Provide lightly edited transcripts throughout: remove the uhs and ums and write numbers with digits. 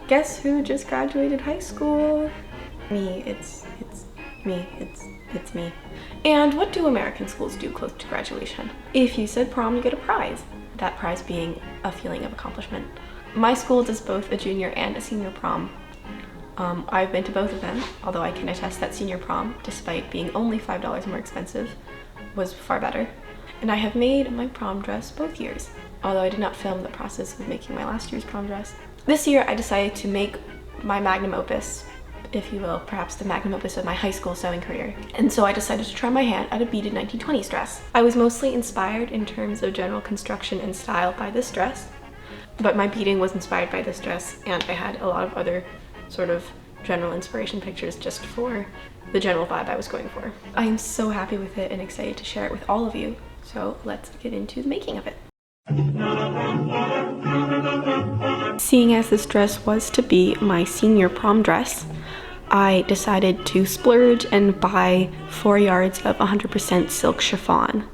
Guess who just graduated high school? Me. It's me. It's me. And what do American schools do close to graduation? If you said prom, you get a prize. That prize being a feeling of accomplishment. My school does both a junior and a senior prom. I've been to both of them, although I can attest that senior prom, despite being only $5 more expensive, was far better. And I have made my prom dress both years, although I did not film the process of making my last year's prom dress. This year I decided to make my magnum opus, if you will, perhaps the magnum opus of my high school sewing career. And so I decided to try my hand at a beaded 1920s dress. I was mostly inspired in terms of general construction and style by this dress, but my beading was inspired by this dress, and I had a lot of other sort of general inspiration pictures just for the general vibe I was going for. I am so happy with it and excited to share it with all of you. So let's get into the making of it. Seeing as this dress was to be my senior prom dress, I decided to splurge and buy 4 yards of 100% silk chiffon.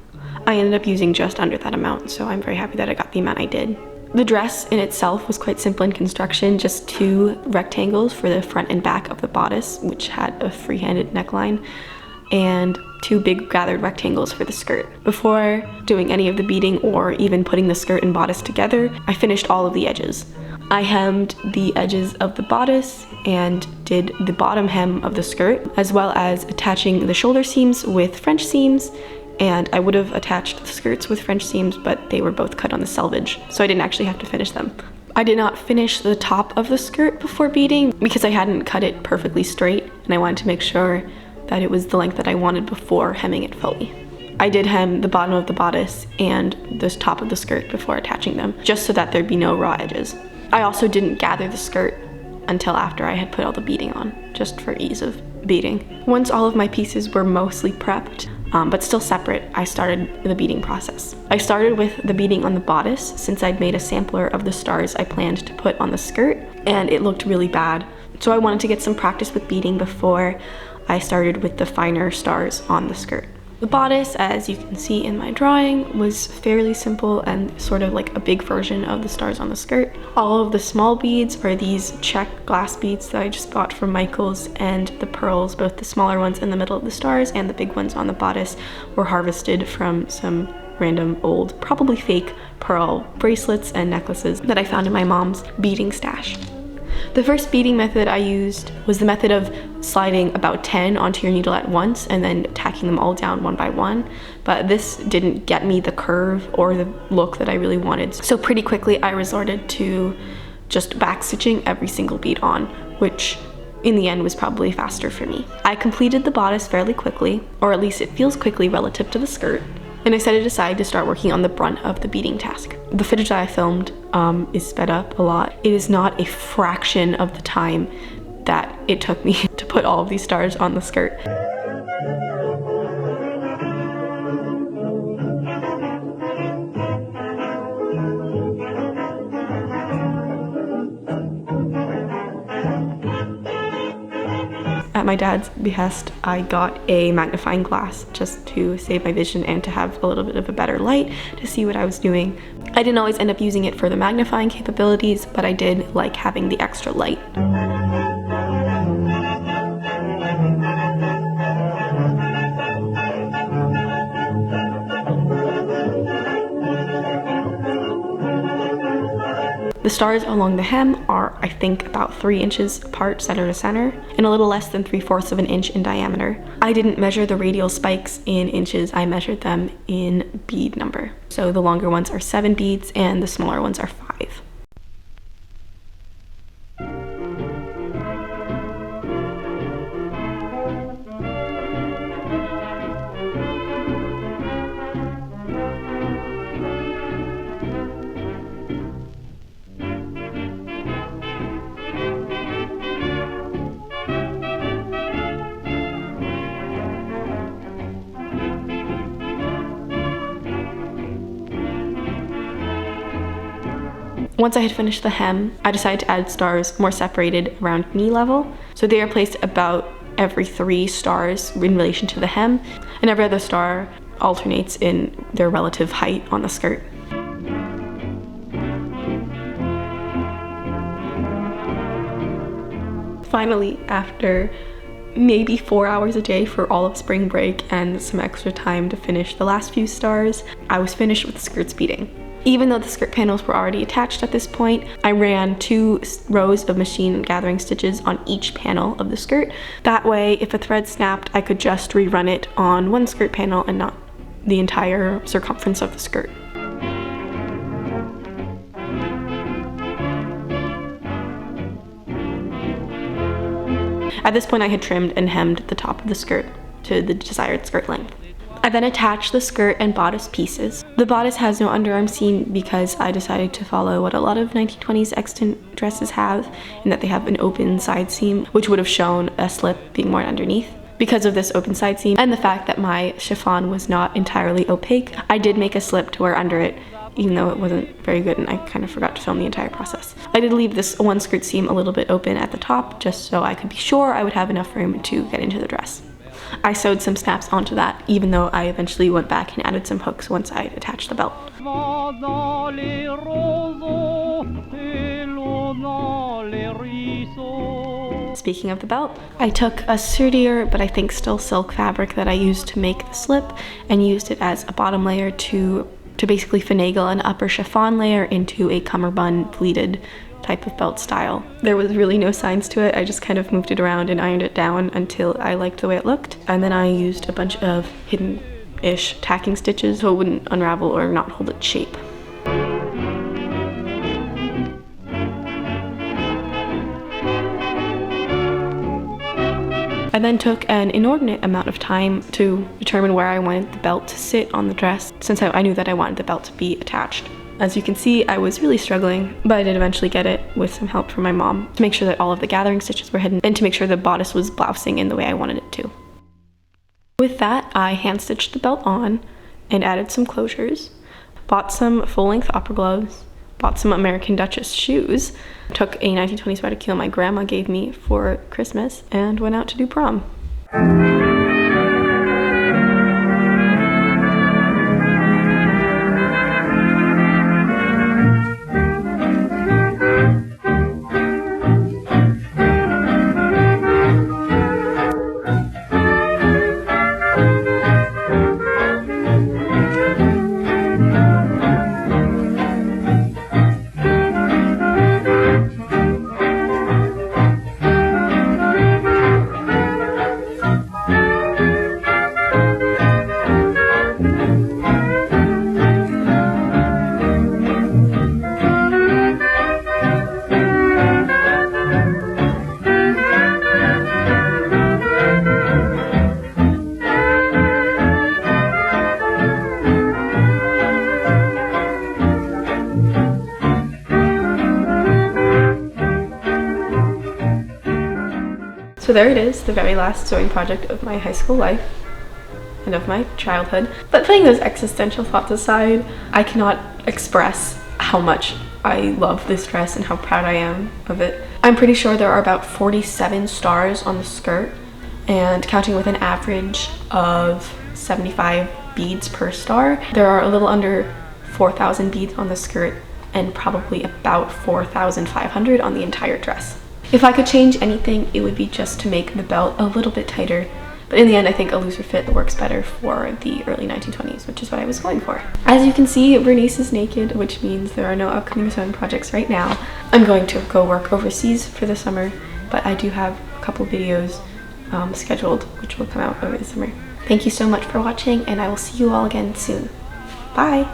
I ended up using just under that amount, so I'm very happy that I got the amount I did. The dress in itself was quite simple in construction, just 2 rectangles for the front and back of the bodice, which had a free-handed neckline, and 2 big gathered rectangles for the skirt. Before doing any of the beading or even putting the skirt and bodice together, I finished all of the edges. I hemmed the edges of the bodice and did the bottom hem of the skirt, as well as attaching the shoulder seams with French seams, and I would have attached the skirts with French seams, but they were both cut on the selvage, so I didn't actually have to finish them. I did not finish the top of the skirt before beading because I hadn't cut it perfectly straight, and I wanted to make sure that it was the length that I wanted before hemming it fully. I did hem the bottom of the bodice and the top of the skirt before attaching them, just so that there'd be no raw edges. I also didn't gather the skirt until after I had put all the beading on, just for ease of beading. Once all of my pieces were mostly prepped, but still separate, I started the beading process. I started with the beading on the bodice, since I'd made a sampler of the stars I planned to put on the skirt, and it looked really bad. So I wanted to get some practice with beading before I started with the finer stars on the skirt. The bodice, as you can see in my drawing, was fairly simple and sort of like a big version of the stars on the skirt. All of the small beads are these check glass beads that I just bought from Michael's, and the pearls, both the smaller ones in the middle of the stars and the big ones on the bodice, were harvested from some random old, probably fake, pearl bracelets and necklaces that I found in my mom's beading stash. The first beading method I used was the method of sliding about 10 onto your needle at once and then tacking them all down one by one, but this didn't get me the curve or the look that I really wanted. So pretty quickly I resorted to just back stitching every single bead on, which in the end was probably faster for me. I completed the bodice fairly quickly, or at least it feels quickly relative to the skirt, and I set it aside to start working on the brunt of the beading task. The footage that I filmed is sped up a lot. It is not a fraction of the time that it took me to put all of these stars on the skirt. At my dad's behest, I got a magnifying glass just to save my vision and to have a little bit of a better light to see what I was doing. I didn't always end up using it for the magnifying capabilities, but I did like having the extra light. The stars along the hem are, I think, about 3 inches apart center to center, and a little less than 3/4 of an inch in diameter. I didn't measure the radial spikes in inches, I measured them in bead number. So the longer ones are 7 beads and the smaller ones are 5. Once I had finished the hem, I decided to add stars more separated around knee level. So they are placed about every 3 stars in relation to the hem, and every other star alternates in their relative height on the skirt. Finally, after maybe 4 hours a day for all of spring break and some extra time to finish the last few stars, I was finished with the skirt's beading. Even though the skirt panels were already attached at this point, I ran 2 rows of machine gathering stitches on each panel of the skirt. That way, if a thread snapped, I could just rerun it on one skirt panel and not the entire circumference of the skirt. At this point, I had trimmed and hemmed the top of the skirt to the desired skirt length. I then attached the skirt and bodice pieces. The bodice has no underarm seam because I decided to follow what a lot of 1920s extant dresses have, in that they have an open side seam, which would have shown a slip being worn underneath. Because of this open side seam and the fact that my chiffon was not entirely opaque, I did make a slip to wear under it, even though it wasn't very good and I kind of forgot to film the entire process. I did leave this one skirt seam a little bit open at the top just so I could be sure I would have enough room to get into the dress. I sewed some snaps onto that, even though I eventually went back and added some hooks once I attached the belt. Speaking of the belt, I took a sturdier but I think still silk fabric that I used to make the slip and used it as a bottom layer to basically finagle an upper chiffon layer into a cummerbund pleated type of belt style. There was really no signs to it. I just kind of moved it around and ironed it down until I liked the way it looked. And then I used a bunch of hidden-ish tacking stitches so it wouldn't unravel or not hold its shape. I then took an inordinate amount of time to determine where I wanted the belt to sit on the dress, since I knew that I wanted the belt to be attached. As you can see, I was really struggling, but I did eventually get it with some help from my mom to make sure that all of the gathering stitches were hidden and to make sure the bodice was blousing in the way I wanted it to. With that, I hand stitched the belt on and added some closures, bought some full-length opera gloves, bought some American Duchess shoes, took a 1920s reticule my grandma gave me for Christmas, and went out to do prom. So there it is, the very last sewing project of my high school life and of my childhood. But putting those existential thoughts aside, I cannot express how much I love this dress and how proud I am of it. I'm pretty sure there are about 47 stars on the skirt, and counting with an average of 75 beads per star, there are a little under 4,000 beads on the skirt and probably about 4,500 on the entire dress. If I could change anything, it would be just to make the belt a little bit tighter, but in the end I think a looser fit works better for the early 1920s, which is what I was going for. As you can see, Bernice is naked, which means there are no upcoming sewing projects right now. I'm going to go work overseas for the summer, but I do have a couple videos scheduled which will come out over the summer. Thank you so much for watching, and I will see you all again soon. Bye!